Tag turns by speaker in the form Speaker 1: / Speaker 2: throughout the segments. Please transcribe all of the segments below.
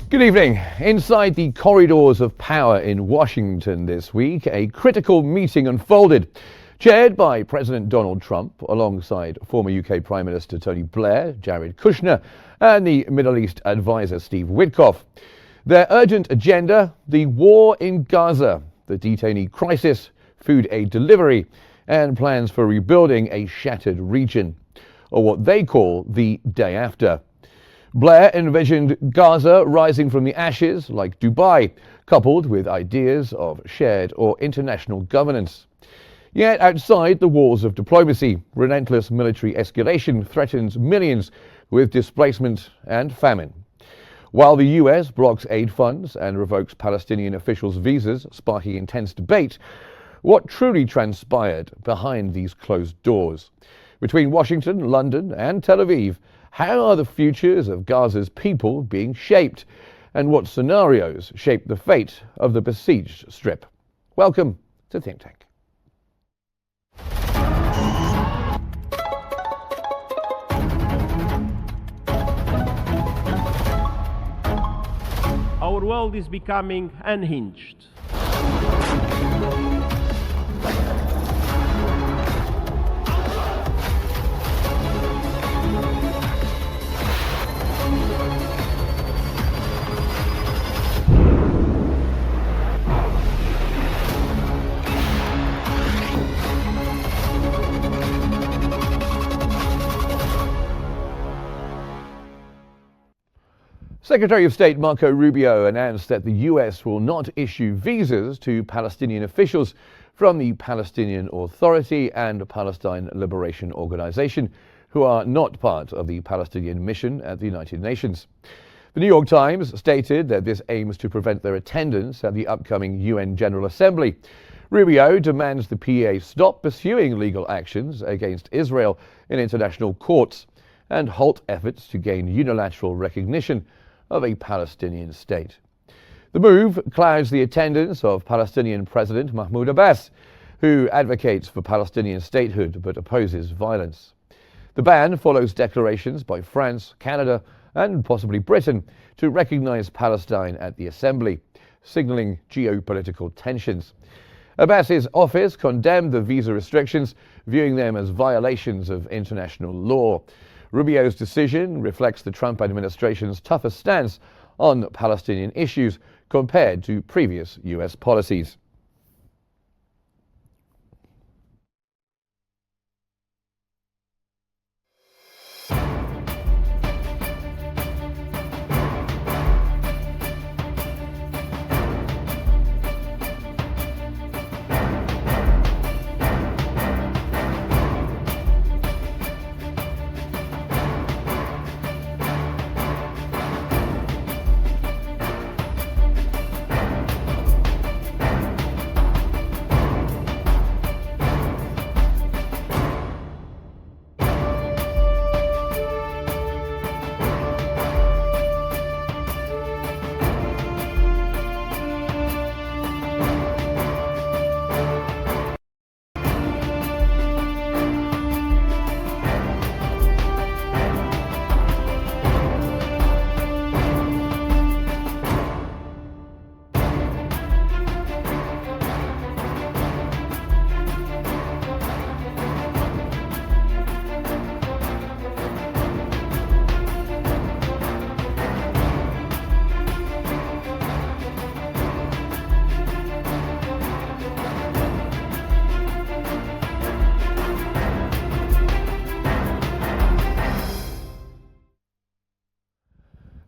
Speaker 1: Good evening. Inside the corridors of power in Washington this week, a critical meeting unfolded, chaired by President Donald Trump alongside former UK Prime Minister Tony Blair, Jared Kushner and the Middle East advisor Steve Witkoff. Their urgent agenda: the war in Gaza, the detainee crisis, food aid delivery and plans for rebuilding a shattered region, or what they call the day after. Blair envisioned Gaza rising from the ashes like Dubai, coupled with ideas of shared or international governance. Yet outside the walls of diplomacy, relentless military escalation threatens millions with displacement and famine. While the US blocks aid funds and revokes Palestinian officials' visas, sparking intense debate, what truly transpired behind these closed doors? Between Washington, London and Tel Aviv, how are the futures of Gaza's people being shaped? And what scenarios shape the fate of the besieged Strip? Welcome to Think Tank.
Speaker 2: Our world is becoming unhinged.
Speaker 1: Secretary of State Marco Rubio announced that the US will not issue visas to Palestinian officials from the Palestinian Authority and Palestine Liberation Organization who are not part of the Palestinian mission at the United Nations. The New York Times stated that this aims to prevent their attendance at the upcoming UN General Assembly. Rubio demands the PA stop pursuing legal actions against Israel in international courts and halt efforts to gain unilateral recognition of a Palestinian state. The move clouds the attendance of Palestinian President Mahmoud Abbas, who advocates for Palestinian statehood but opposes violence. The ban follows declarations by France, Canada and possibly Britain to recognize Palestine at the Assembly, signaling geopolitical tensions. Abbas's office condemned the visa restrictions, viewing them as violations of international law. Rubio's decision reflects the Trump administration's tougher stance on Palestinian issues compared to previous US policies.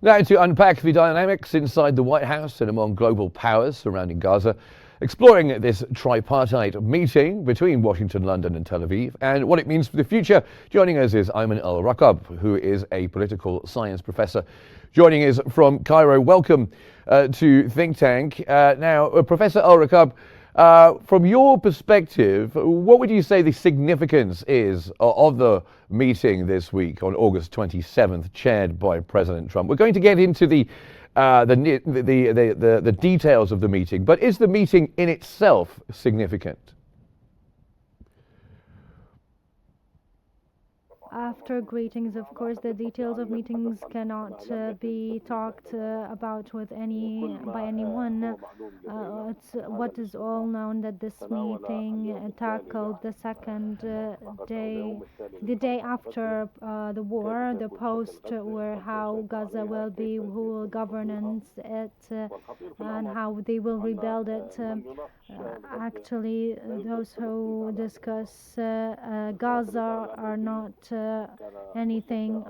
Speaker 1: Now to unpack the dynamics inside the White House and among global powers surrounding Gaza, exploring this tripartite meeting between Washington, London and Tel Aviv and what it means for the future. Joining us is Ayman Al-Rakab, who is a political science professor. Joining us from Cairo. Welcome to Think Tank. Now, Professor Al-Rakab, from your perspective, what would you say the significance is of the meeting this week on August 27th, chaired by President Trump? We're going to get into the details of the meeting, but is the meeting in itself significant?
Speaker 3: After greetings, of course, the details of meetings cannot be talked about with by anyone. It's what is all known that this meeting tackled the second day, the day after the war, the post where how Gaza will be, who will governance it, and how they will rebuild it. Actually, those who discuss Gaza are not anything,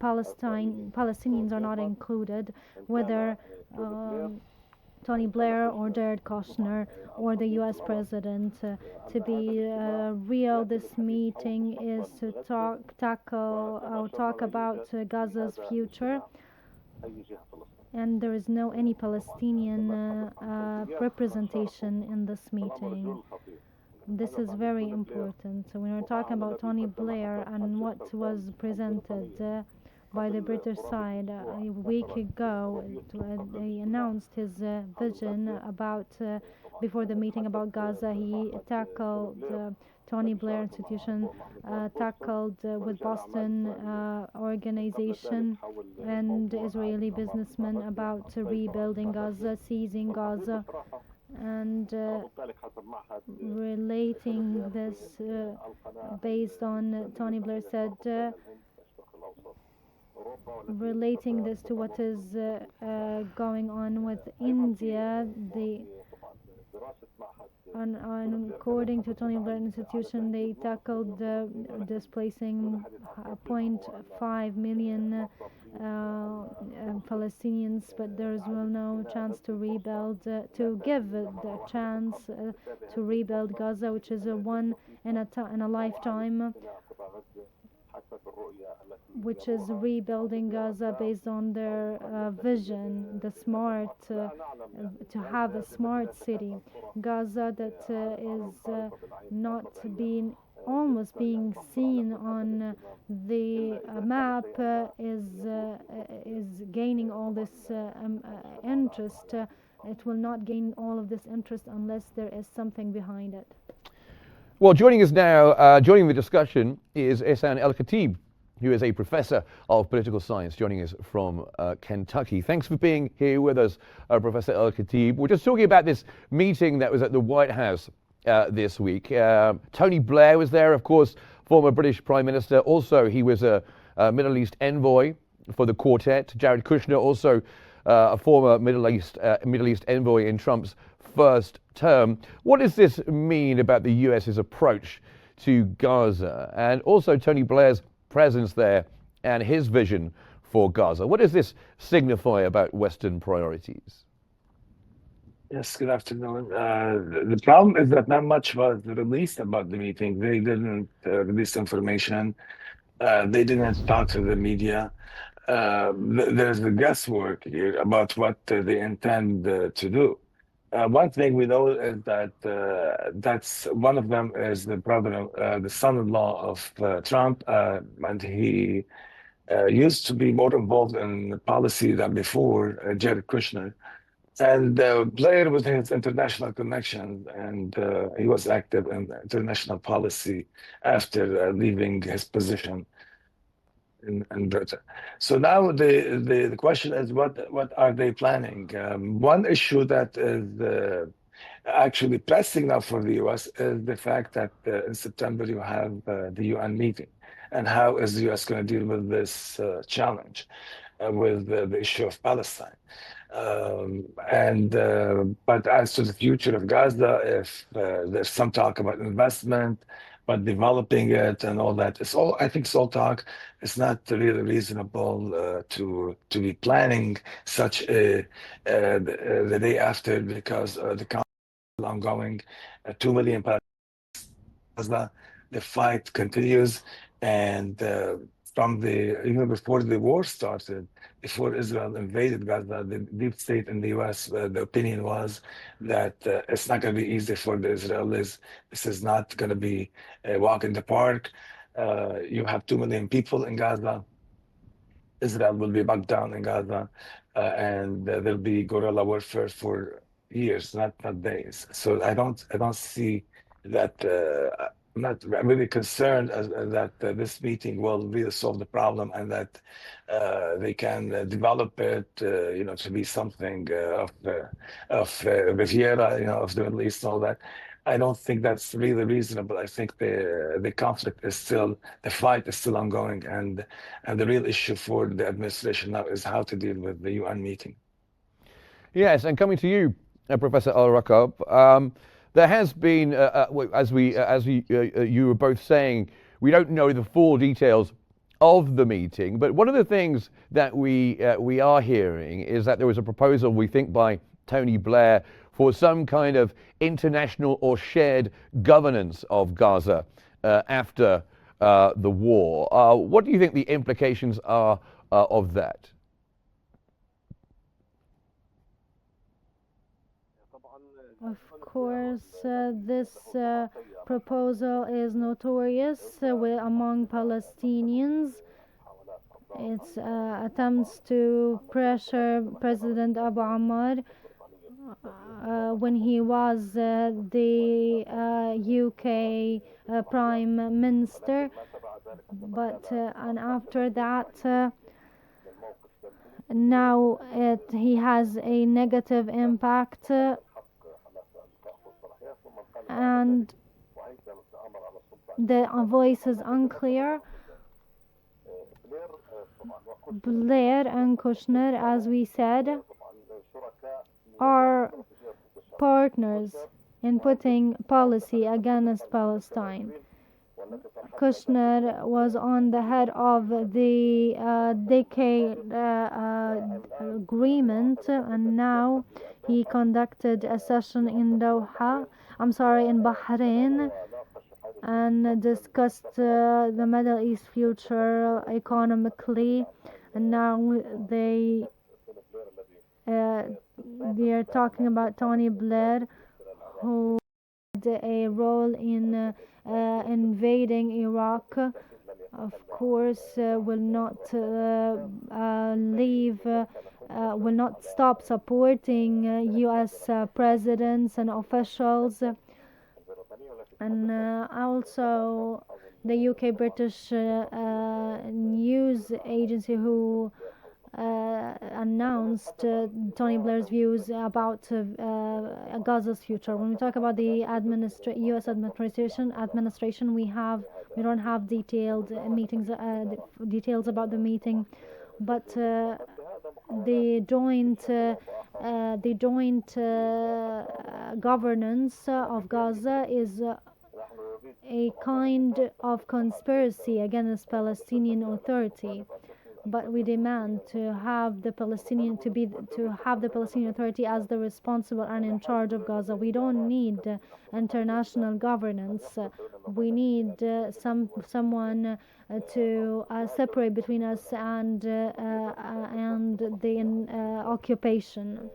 Speaker 3: Palestinians are not included, whether Tony Blair or Jared Kushner or the US president. To be real, this meeting is to talk about Gaza's future, and there is no any Palestinian representation in this meeting. This is very important. So when we're talking about Tony Blair and what was presented by the British side a week ago, he announced his vision about before the meeting about Gaza. He tackled Tony Blair institution, tackled with Boston organization and Israeli businessmen about rebuilding Gaza, seizing Gaza, and relating this based on Tony Blair said, relating this to what is going on with India, according to Tony Blair Institution, they tackled displacing 0.5 million Palestinians, but there is no chance to rebuild, to give the chance to rebuild Gaza, which is a one in a lifetime, which is rebuilding Gaza based on their vision, the smart, to have a smart city. Gaza that is not being almost being seen on the map is gaining all this interest. It will not gain all of this interest unless there is something behind it.
Speaker 1: Well, joining us now, joining the discussion is Ihsan El-Khatib, who is a professor of political science, joining us from Kentucky. Thanks for being here with us, Professor El-Khatib. We're just talking about this meeting that was at the White House this week. Tony Blair was there, of course, former British Prime Minister. Also, he was a Middle East envoy for the quartet. Jared Kushner, also a former Middle East envoy in Trump's first term. What does this mean about the US's approach to Gaza, and also Tony Blair's presence there and his vision for Gaza? What does this signify about Western priorities?
Speaker 4: Yes, good afternoon. The problem is that not much was released about the meeting. They didn't release information. They didn't talk to the media. There's the guesswork here about what they intend to do. One thing we know is that that's one of them is the brother, the son-in-law of Trump, and he used to be more involved in policy than before, Jared Kushner. And Blair with his international connections, and he was active in international policy after leaving his position in Britain. So now the question is, what are they planning? One issue that is actually pressing now for the US is the fact that in September you have the UN meeting. And how is the US going to deal with this challenge with the issue of Palestine? But as to the future of Gaza, if there's some talk about investment, but developing it and all that, I think it's all talk. It's not really reasonable to be planning such the day after, because the conflict is ongoing. 2 million Gaza, the fight continues, and even before the war started, before Israel invaded Gaza, the deep state in the US, the opinion was that it's not going to be easy for the Israelis. This is not going to be a walk in the park. You have 2 million people in Gaza. Israel will be bogged down in Gaza, and there'll be guerrilla warfare for years, not days. So I don't see that not really concerned that this meeting will really solve the problem and that they can develop it, to be something of Riviera, of the Middle East and all that. I don't think that's really reasonable. I think the conflict is still, the fight is still ongoing, and the real issue for the administration now is how to deal with the UN meeting.
Speaker 1: Yes, and coming to you, Professor Al-Rakab, there has been, you were both saying, we don't know the full details of the meeting, but one of the things that we are hearing is that there was a proposal, we think, by Tony Blair for some kind of international or shared governance of Gaza after the war. What do you think the implications are of that?
Speaker 3: Of course, this proposal is notorious among Palestinians. It's attempts to pressure President Abu Ammar when he was the UK Prime Minister, but and after that, now he has a negative impact, and the voice is unclear. Blair and Kushner, as we said, are partners in putting policy against Palestine. Kushner was on the head of the decade agreement, and now he conducted a session in in Bahrain, and discussed the Middle East future economically, and now they are talking about Tony Blair, who had a role in invading Iraq. Of course, will not will not stop supporting US presidents and officials. And also the UK British news agency, who announced Tony Blair's views about Gaza's future. When we talk about the US administration, we don't have detailed details about the meeting, but the joint governance of Gaza is a kind of conspiracy against Palestinian Authority. But we demand to have the Palestinian Authority as the responsible and in charge of Gaza. We don't need international governance. We need someone to separate between us and the occupation.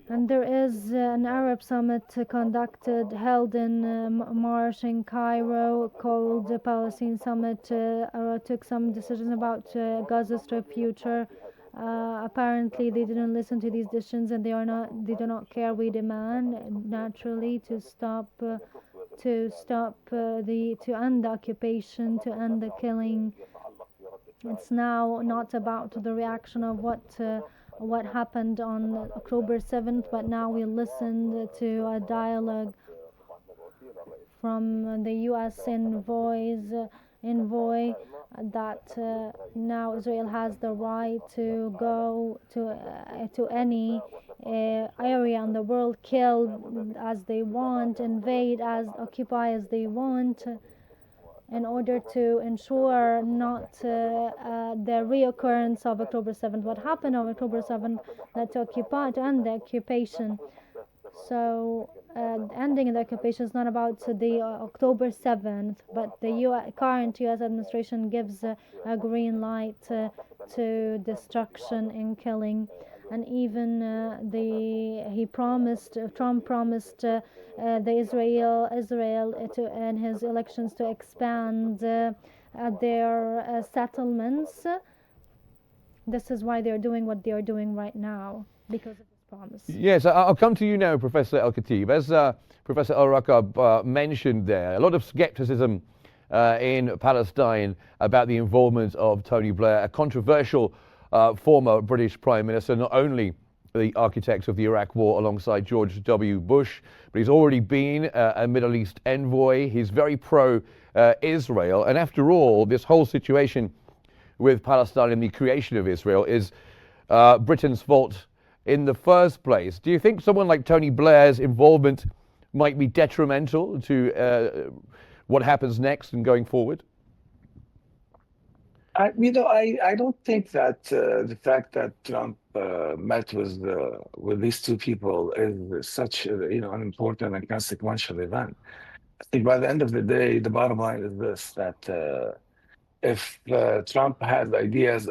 Speaker 3: And there is an Arab summit held in March in Cairo, called the Palestine Summit. Took some decisions about Gaza's future. Apparently, they didn't listen to these decisions, and they do not care. We demand naturally to end the occupation, to end the killing. It's now not about the reaction of what happened on October 7th, but now we listened to a dialogue from the US envoy that now Israel has the right to go to any area in the world, kill as they want, invade, occupy as they want, in order to ensure not the reoccurrence of October 7th. What happened on October 7th led to end the occupation. So ending the occupation is not about the October 7th, but the current US administration gives a green light to destruction and killing. And even Trump promised the Israel in his elections to expand their settlements. This is why they're doing what they are doing right now, because of promise.
Speaker 1: Yes, I'll come to you now, Professor El-Khatib. As Professor Al-Rakab mentioned there, a lot of skepticism in Palestine about the involvement of Tony Blair, a controversial former British Prime Minister, not only the architect of the Iraq War alongside George W. Bush, but he's already been a Middle East envoy. He's very pro-Israel. And after all, this whole situation with Palestine and the creation of Israel is Britain's fault in the first place. Do you think someone like Tony Blair's involvement might be detrimental to what happens next and going forward?
Speaker 4: I don't think that the fact that Trump met with these two people is such an important and consequential event. I think by the end of the day, the bottom line is this: that if Trump has ideas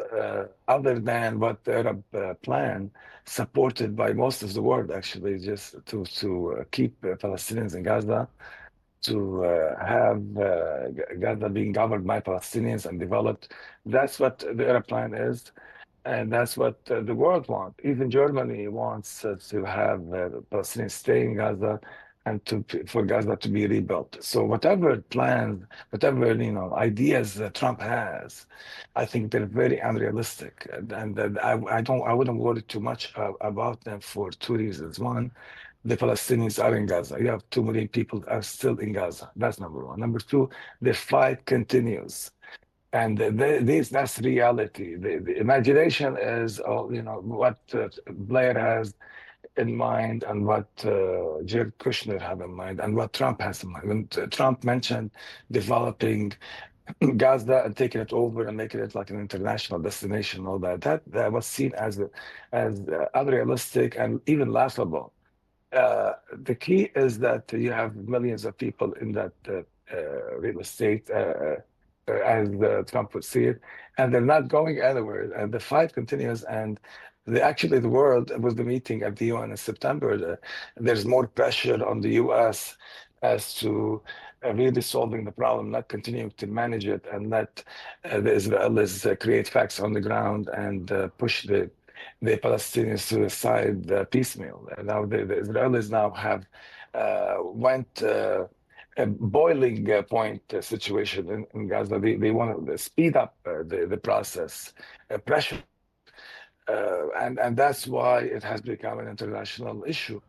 Speaker 4: other than what the Arab plan, supported by most of the world, actually, just to keep Palestinians in Gaza, to have Gaza being governed by Palestinians and developed. That's what the Arab plan is, and that's what the world wants. Even Germany wants to have Palestinians stay in Gaza and for Gaza to be rebuilt. So whatever plans, whatever ideas that Trump has, I think they're very unrealistic, and I wouldn't worry too much about them for two reasons. One, the Palestinians are in Gaza. You have 2 million people are still in Gaza. That's number one. Number two, the fight continues. And that's reality. The imagination is, what Blair has in mind and what Jared Kushner have in mind and what Trump has in mind. When Trump mentioned developing Gaza and taking it over and making it like an international destination, all that was seen as unrealistic and even laughable. The key is that you have millions of people in that real estate, as Trump would see it, and they're not going anywhere. And the fight continues. And actually, the world, with the meeting at the UN in September, there's more pressure on the US as to really solving the problem, not continuing to manage it, and let the Israelis create facts on the ground and push the Palestinians to the side piecemeal. And now the Israelis now have went a boiling point situation in Gaza. They want to speed up the process, pressure, and that's why it has become an international issue.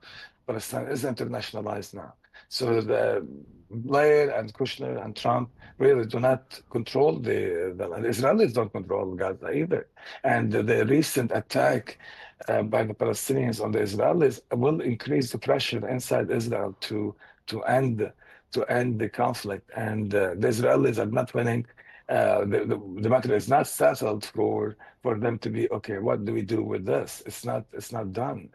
Speaker 4: Palestine is internationalized now. So the Blair and Kushner and Trump really do not control the Israelis don't control Gaza either. And the recent attack by the Palestinians on the Israelis will increase the pressure inside Israel to end the conflict. And the Israelis are not winning. The matter is not settled for them to be okay. What do we do with this? It's not done.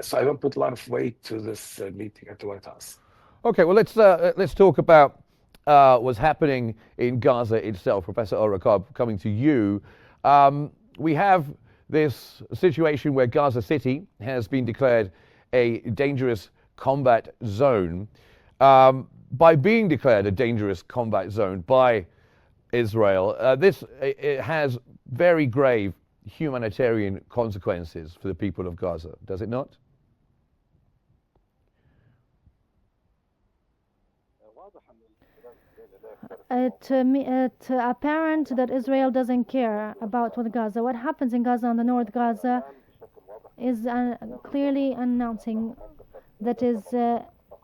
Speaker 4: So I don't put a lot of weight to this meeting at the White House.
Speaker 1: Okay, well, let's talk about what's happening in Gaza itself. Professor Al-Rakab, coming to you. We have this situation where Gaza City has been declared a dangerous combat zone. By being declared a dangerous combat zone by Israel, it has very grave humanitarian consequences for the people of Gaza, does it not?
Speaker 3: It's apparent that Israel doesn't care about what Gaza. What happens in Gaza and the North Gaza is clearly announcing that is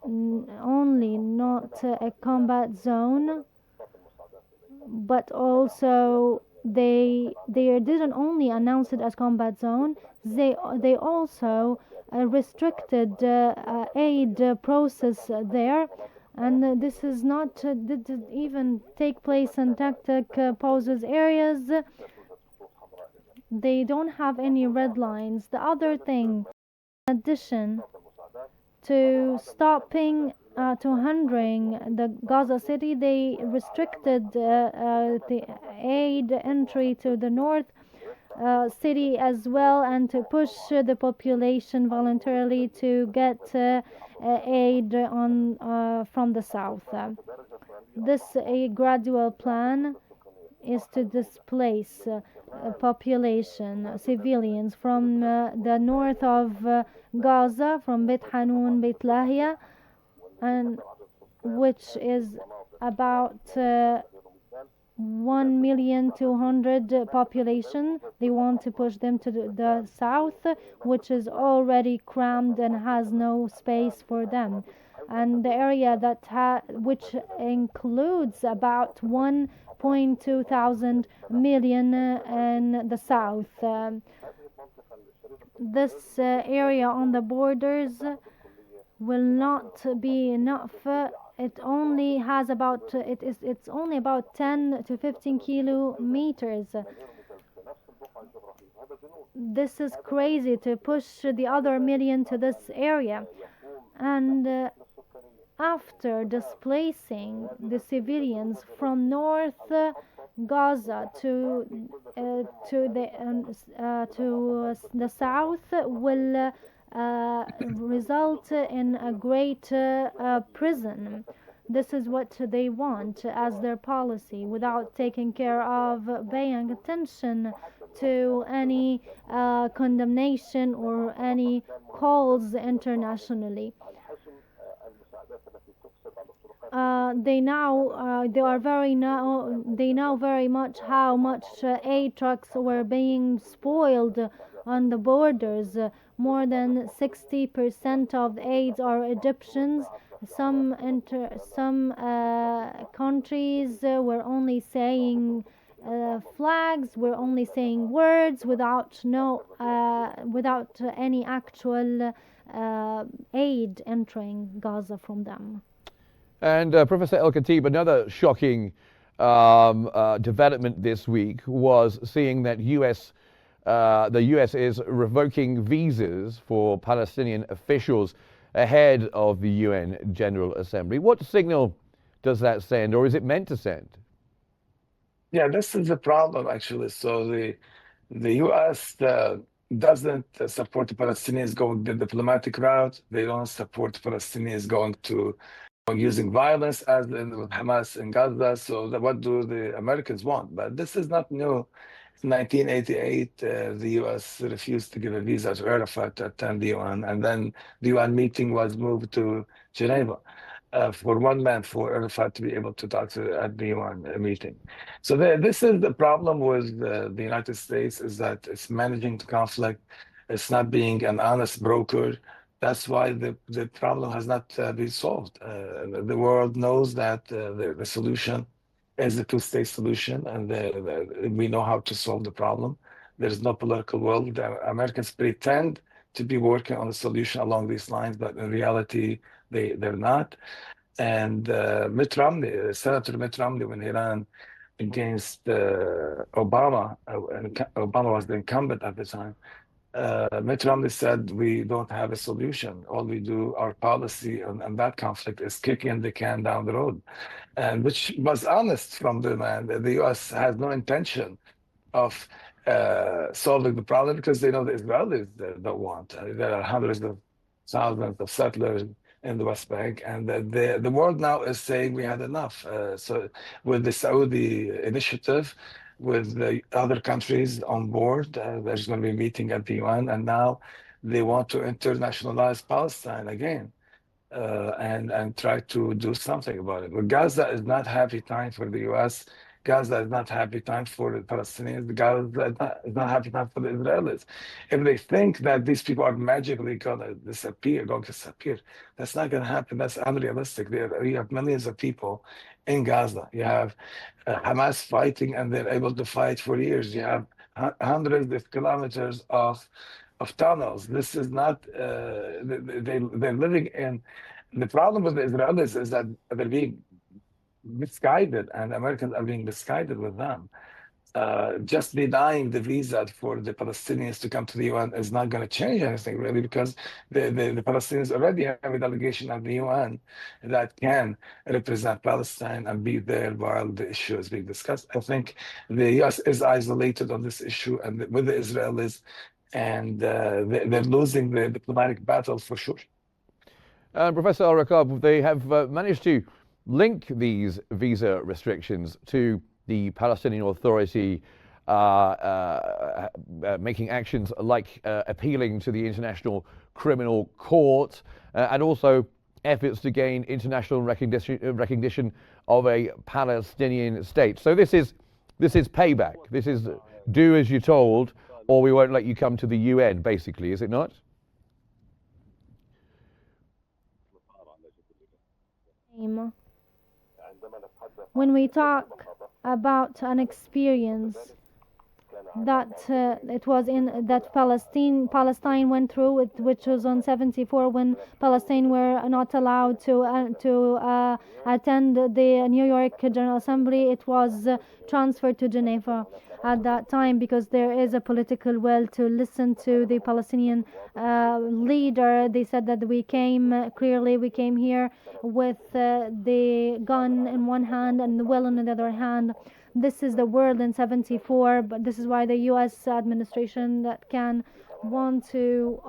Speaker 3: only not a combat zone, but also they didn't only announce it as combat zone. They also restricted aid process there. And this is not did even take place in tactic poses areas. They don't have any red lines. The other thing, in addition to stopping to hindering the Gaza City, they restricted the aid entry to the north city as well, and to push the population voluntarily to get aid on from the south. This a gradual plan is to displace population, civilians from the north of Gaza, from Beit Hanun, Beit Lahia, and which is about 1,200,000 population. They want to push them to the south, which is already crammed and has no space for them. And the area which includes about 1.2 thousand million in the south. This area on the borders will not be enough. It only has about it's only about 10 to 15 kilometers. This is crazy to push the other million to this area. And after displacing the civilians from North Gaza to the south will result in a great prison. This is what they want as their policy, without taking care of paying attention to any condemnation or any calls internationally. They know very much how much aid trucks were being spoiled on the borders. More than 60% of aids are Egyptians. Some countries were only saying flags, were only saying words without any actual aid entering Gaza from them.
Speaker 1: And Professor El-Khatib, another shocking development this week was seeing that the US is revoking visas for Palestinian officials ahead of the UN General Assembly. What signal does that send, or is it meant to send?
Speaker 4: Yeah, this is the problem, actually. So the US doesn't support the Palestinians going the diplomatic route. They don't support Palestinians going using violence as in Hamas in Gaza. So what do the Americans want? But this is not new. In 1988, the US refused to give a visa to Arafat to attend the UN, and then the UN meeting was moved to Geneva for 1 month for Arafat to be able to talk at the UN meeting. So this is the problem with the United States, is that it's managing the conflict. It's not being an honest broker. That's why the problem has not been solved. The world knows that the solution is the two-state solution, and we know how to solve the problem. There's no political will. The Americans pretend to be working on a solution along these lines, but in reality, they're not. And Senator Mitt Romney, when he ran against Obama, and Obama was the incumbent at the time, Mitt Romney said, we don't have a solution. All we do, our policy on that conflict is kicking the can down the road. And which was honest from the man. The US has no intention of solving the problem, because they know the Israelis don't want. There are hundreds of thousands of settlers in the West Bank, and the world now is saying we had enough. So with the Saudi initiative, with the other countries on board, there's going to be a meeting at the UN, and now they want to internationalize Palestine again. And try to do something about it. But Gaza is not happy time for the US. Gaza is not happy time for the Palestinians. Gaza is not happy time for the Israelis. If they think that these people are magically going to disappear, that's not going to happen. That's unrealistic. You have millions of people in Gaza. You have Hamas fighting, and they're able to fight for years. You have hundreds of kilometers of tunnels. This is not, they're living in, the problem with the Israelis is that they're being misguided, and Americans are being misguided with them. Just denying the visa for the Palestinians to come to the UN is not going to change anything, really, because the Palestinians already have a delegation at the UN that can represent Palestine and be there while the issue is being discussed. I think the US is isolated on this issue, and with the Israelis, and they're losing the diplomatic battle for sure.
Speaker 1: Professor Al-Rakab, they have managed to link these visa restrictions to the Palestinian Authority making actions like appealing to the International Criminal Court, and also efforts to gain international recognition of a Palestinian state. So this is payback. This is do as you're told, or we won't let you come to the UN, basically, is it not?
Speaker 3: When we talk about an experience that it was in that Palestine went through, which was on 74, when Palestine were not allowed to attend the New York General Assembly. It was transferred to Geneva at that time because there is a political will to listen to the Palestinian leader. They said that we came here with the gun in one hand and the will in the other hand. This is the world in 74, but this is why the US administration that can want to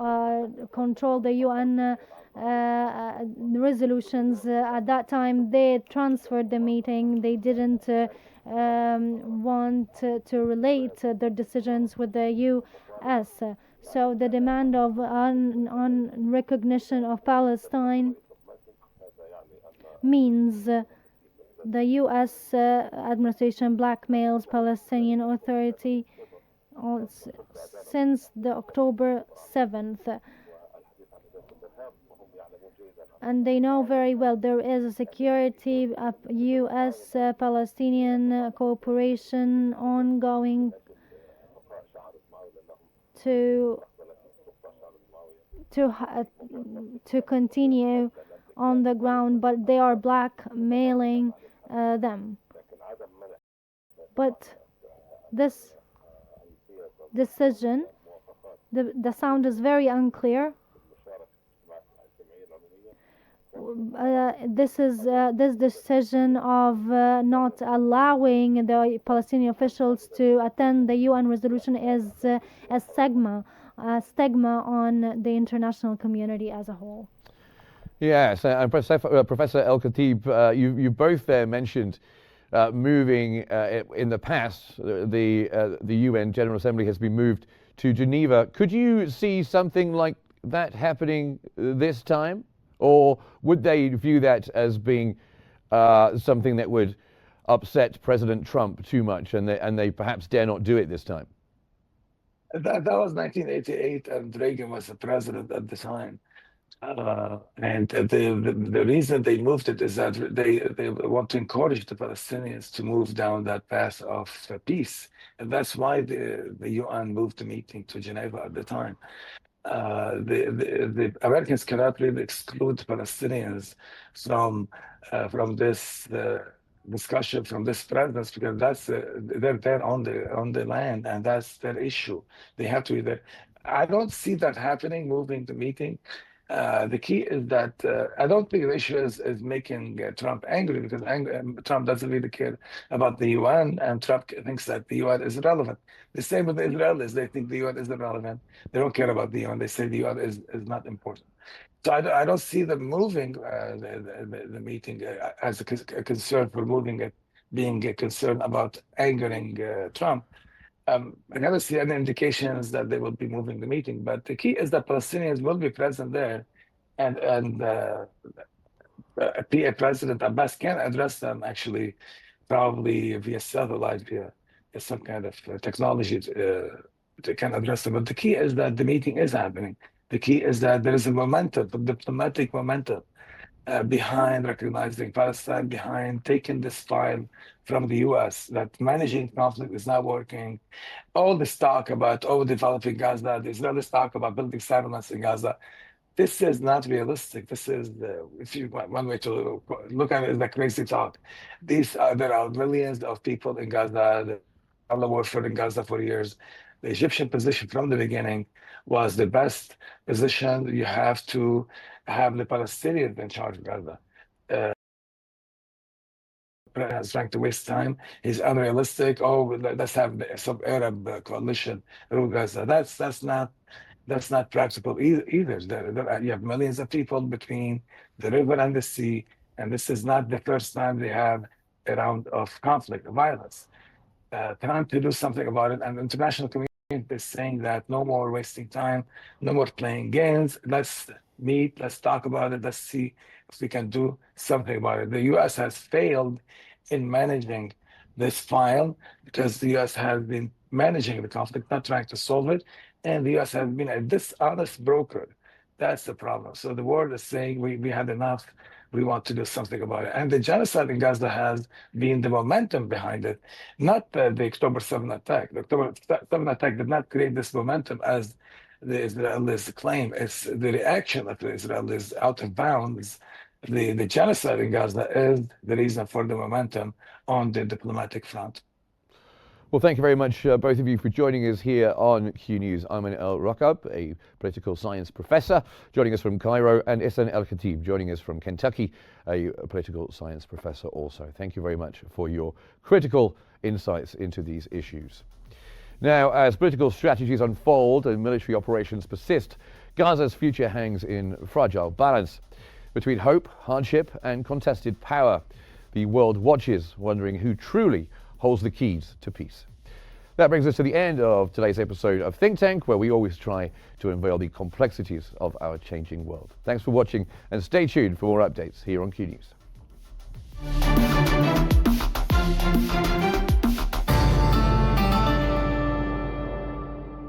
Speaker 3: control the UN resolutions. At that time, they transferred the meeting. They didn't want to relate their decisions with the US. So the demand of on recognition of Palestine means the US administration blackmails Palestinian Authority since the October 7th. And they know very well there is a security US Palestinian cooperation ongoing to continue on the ground, but they are blackmailing them. But this decision, the sound is very unclear. This decision of not allowing the Palestinian officials to attend the UN resolution is a stigma on the international community as a whole.
Speaker 1: Yes, and Professor El-Khatib, you both there mentioned moving in the past. The UN General Assembly has been moved to Geneva. Could you see something like that happening this time, or would they view that as being something that would upset President Trump too much, and they perhaps dare not do it this time?
Speaker 4: That was 1988, and Reagan was the president at the time. And the reason they moved it is that they want to encourage the Palestinians to move down that path of peace, and that's why the UN moved the meeting to Geneva at the time. The Americans cannot really exclude Palestinians from this discussion, from this presence, because that's they're there on the land, and that's their issue. They have to be there. I don't see that happening, moving the meeting. The key is that I don't think the issue is making Trump angry, because Trump doesn't really care about the UN, and Trump thinks that the UN is irrelevant. The same with the Israelis. They think the UN is irrelevant. They don't care about the UN. They say the UN is not important. So I don't see them moving the meeting as a concern for moving it, being a concern about angering Trump. I never see any indications that they will be moving the meeting, but the key is that Palestinians will be present there, and President Abbas can address them, actually, probably via satellite, via some kind of technology to can address them. But the key is that the meeting is happening. The key is that there is a momentum, a diplomatic momentum, behind recognizing Palestine, behind taking this file from the US, that managing conflict is not working. All this talk about developing Gaza, the Israelis talk about building settlements in Gaza. This is not realistic. This is one way to look at it is the crazy talk. There are millions of people in Gaza. The warfare in Gaza for years. The Egyptian position from the beginning was the best position. You have to have the Palestinians in charge of Gaza. Is trying to waste time. He's unrealistic. Let's have some Arab coalition rule Gaza. That's not practical either. You have millions of people between the river and the sea, and this is not the first time they have a round of conflict, violence. Time to do something about it. And the international community is saying that no more wasting time, no more playing games. Let's meet, let's talk about it, let's see if we can do something about it. The US has failed in managing this file because the US has been managing the conflict, not trying to solve it. And the US has been a dishonest broker. That's the problem. So the world is saying we had enough. We want to do something about it. And the genocide in Gaza has been the momentum behind it, not the October 7 attack. The October 7 attack did not create this momentum as the Israelis claim. It's the reaction of the Israelis out of bounds. The genocide in Gaza is the reason for the momentum on the diplomatic front.
Speaker 1: Well, thank you very much, both of you, for joining us here on Q News. I'm El Rokab, a political science professor, joining us from Cairo, and Ihsan El-Khatib, joining us from Kentucky, a political science professor also. Thank you very much for your critical insights into these issues. Now, as political strategies unfold and military operations persist, Gaza's future hangs in fragile balance. Between hope, hardship, and contested power, the world watches, wondering who truly holds the keys to peace. That brings us to the end of today's episode of Think Tank, where we always try to unveil the complexities of our changing world. Thanks for watching, and stay tuned for more updates here on Q News.